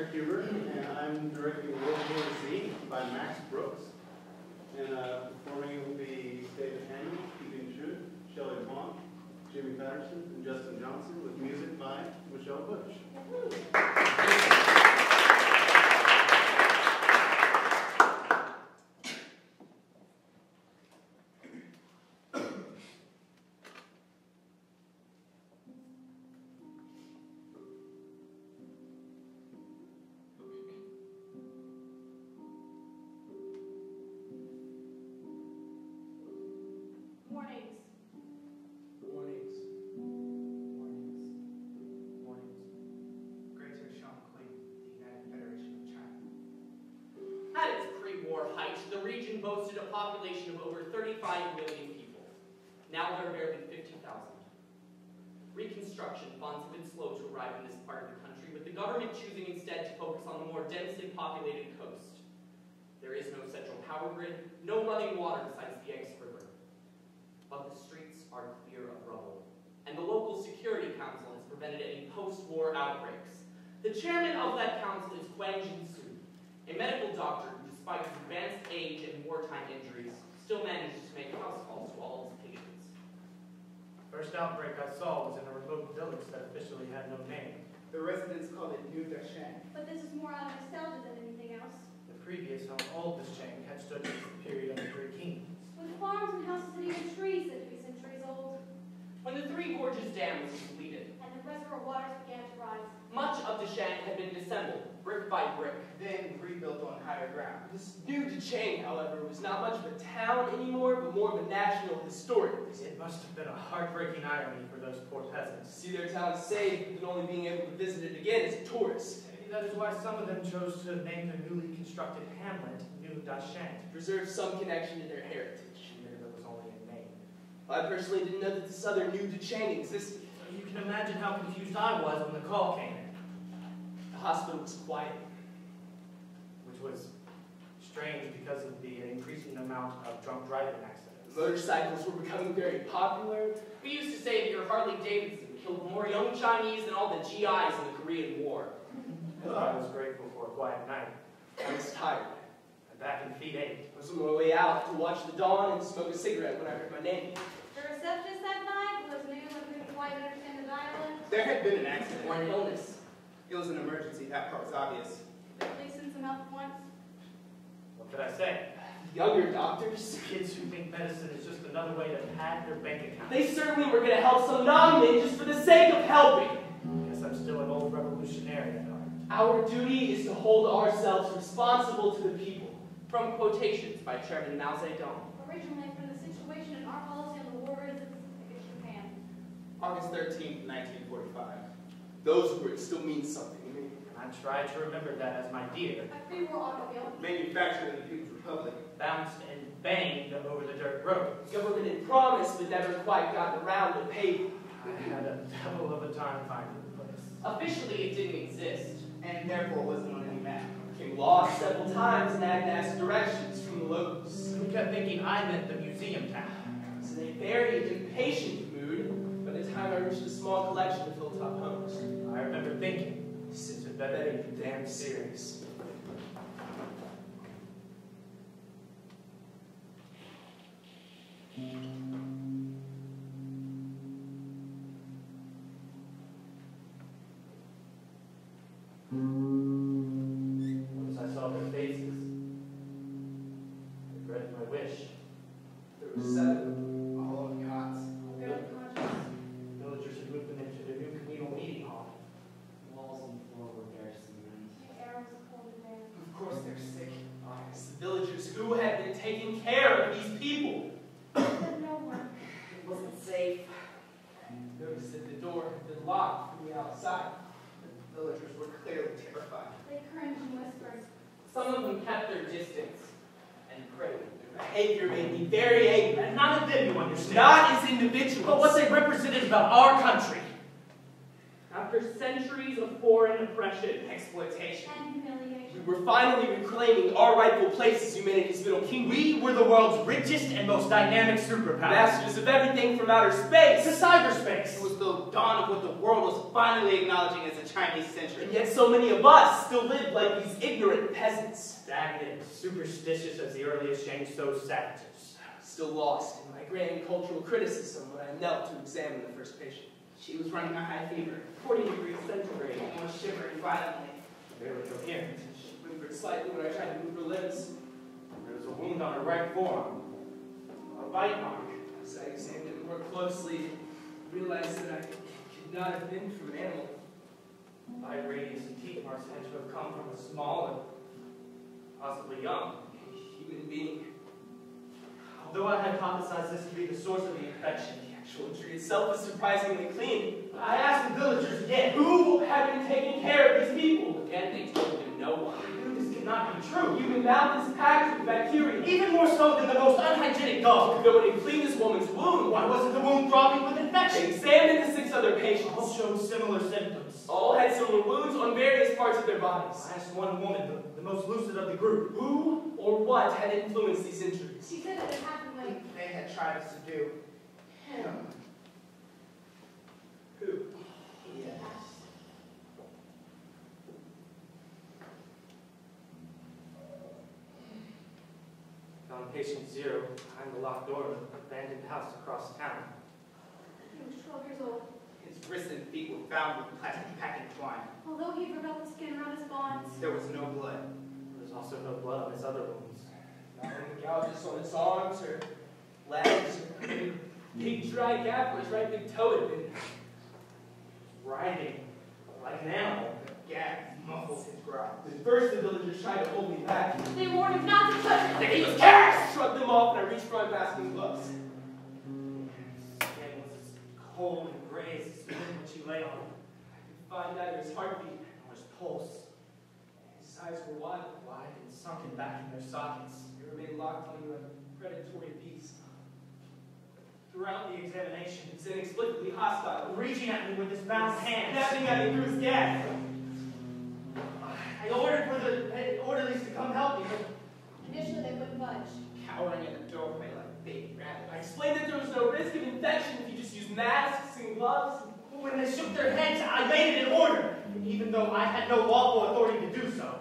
Eric Huber, and I'm directing World War Z by Max Brooks. And performing will be David Hammond, Keeping Truth, Shelley Vaughn, Jimmy Patterson, and Justin Johnson, with music by Michelle Bush. The region boasted a population of over 35 million people. Now there are barely 50,000. Reconstruction funds have been slow to arrive in this part of the country, with the government choosing instead to focus on the more densely populated coast. There is no central power grid, no running water besides the Yangtze River. But the streets are clear of rubble, and the local security council has prevented any post-war outbreaks. The chairman of that council is Huang Jinsu, a medical doctor who, despite his advanced age and wartime injuries, still manages to make house calls to all his patients. First outbreak I saw was in a remote village that officially had no name. The residents called it New Dashang. But this is more out of nostalgia than anything else. The previous home, Old Dashang, had stood since the period of the Three Kings. With farms and houses and even trees said to be centuries old. When the Three Gorges Dam was completed, And the reservoir waters began to rise. much of Dashang had been disassembled, brick by brick. Then rebuilt on higher ground. This new Dachang, however, was not much of a town anymore, but more of a national historic visit. It must have been a heartbreaking irony for those poor To peasants. see their town saved and only being able to visit it again as a tourist. Maybe that is why some of them chose to name their newly constructed hamlet New Dashang, To preserve some connection to their heritage. even if it was only in name. I personally didn't know that this other new Dachang existed. So you can imagine how confused I was when the call came in, The hospital was quiet. which was strange because of the increasing amount of drunk driving accidents. Motorcycles were becoming very popular. We used to say that your Harley Davidson killed more young Chinese than all the GIs in the Korean War. I was grateful for a quiet night. I was tired. My back and feet ached. I was on my way out to watch the dawn and smoke a cigarette when I heard my name. The receptionist that night was new and couldn't quite understand the dialect. There had been an accident. Or an illness. It was an emergency, that part was obvious. Did they send some help at once? What could I say? Younger doctors. Kids who think medicine is just another way to pad their bank account. They certainly were going to help some non-men just for the sake of helping. Guess I'm still an old revolutionary at heart. Our duty is to hold ourselves responsible to the people. From quotations by Chairman Mao Zedong. Originally from the situation in our policy on the war reasons against Japan. August 13th, 1945. Those words still mean something to me. And I try to remember that as my dear, A pre-war automobile. Manufactured in the People's Republic. bounced and banged over the dirt road. The government had promised but never quite gotten around to paving. I had a devil of a time finding the place. Officially, it didn't exist. And therefore wasn't on any map. Became lost several times and had to ask directions from the locals. Who kept thinking I meant the museum town? I was in a very impatient mood by the time I reached a small collection of hilltop homes. I remember thinking, This had better be damn serious. once I saw their faces, I regretted my wish. There were 7. All on yachts. Barely conscious. Villagers had moved them into the new communal meeting hall. Walls and floor were bare cement. The air was cold and damp. Of course they're sick. It's the villagers who had been taking care of these people. Said no one. It wasn't safe. I noticed that the door had been locked from the outside. The villagers were clearly terrified. They cringed and whispered. Some of them kept their distance and prayed. Their behavior made me very angry. And none of them, you understand. Not as individuals. But what they represented about our country. Not after centuries of foreign oppression, Exploitation. And humiliation. We were finally reclaiming our rightful place as humanity's middle kingdom. We were the world's richest and most dynamic superpower. Masters of everything from outer space To cyberspace. It was the dawn of what the world was finally acknowledging as the Chinese century. And yet so many of us still live like these ignorant peasants. Stagnant, superstitious as the earliest change, so savages. Still lost in my grand cultural criticism when I knelt to examine the first patient. She was running a high fever, 40 degrees centigrade. almost shivering violently. Barely coherent. She whimpered slightly when I tried to move her limbs. There was a wound on her right forearm. A bite mark. As I examined it more closely, I realized that I could not have been from an animal. Bite radius and teeth marks had to have come from a small and possibly young. A human being. Although I hypothesized this to be the source of the infection, The actual injury itself was surprisingly clean. I asked the villagers again, Who had been taking care of these people? Again, they told him no one. this cannot be true. Human mouth is packed with bacteria. Even more so than the most unhygienic dog. No one had cleaned this woman's wound. Why wasn't the wound throbbing with I infection? examined the 6 other patients. All showed similar symptoms. All had similar wounds on various parts of their bodies. I asked one woman, the most lucid of the group, Who or what had influenced these injuries? She said that it happened when They had tried to subdue him. Who? Yes. found patient 0 behind the locked door of an abandoned house across town. he was 12 years old. His wrists and feet were bound with plastic packing twine. Although he forgot the skin around his bonds, There was no blood. There was also no blood on his other wounds. Not only gouges on his arms or legs, or a big dry gap where his right big toe had been. Writhing like an animal. The gag muffled his growls. At first, the villagers tried to hold me back. they warned him not to touch That it. he was cursed! Shrugged them off, and I reached for my basking gloves. His skin was as cold and gray as the skin which he lay on. I could find neither his heartbeat Nor his pulse, His eyes were wide. wide and sunken back in their sockets. They remained locked on you like predatory beasts. Throughout the examination, It's inexplicably hostile. reaching at me with his bound hands. Snapping at me through his gag. I ordered for the orderlies to come help me, but Initially, they wouldn't budge. Cowering in the doorway like baby I rabbits. explained that there was no risk of infection if you just used masks and gloves. when they shook their heads, I made it in order, even though I had no lawful authority to do so.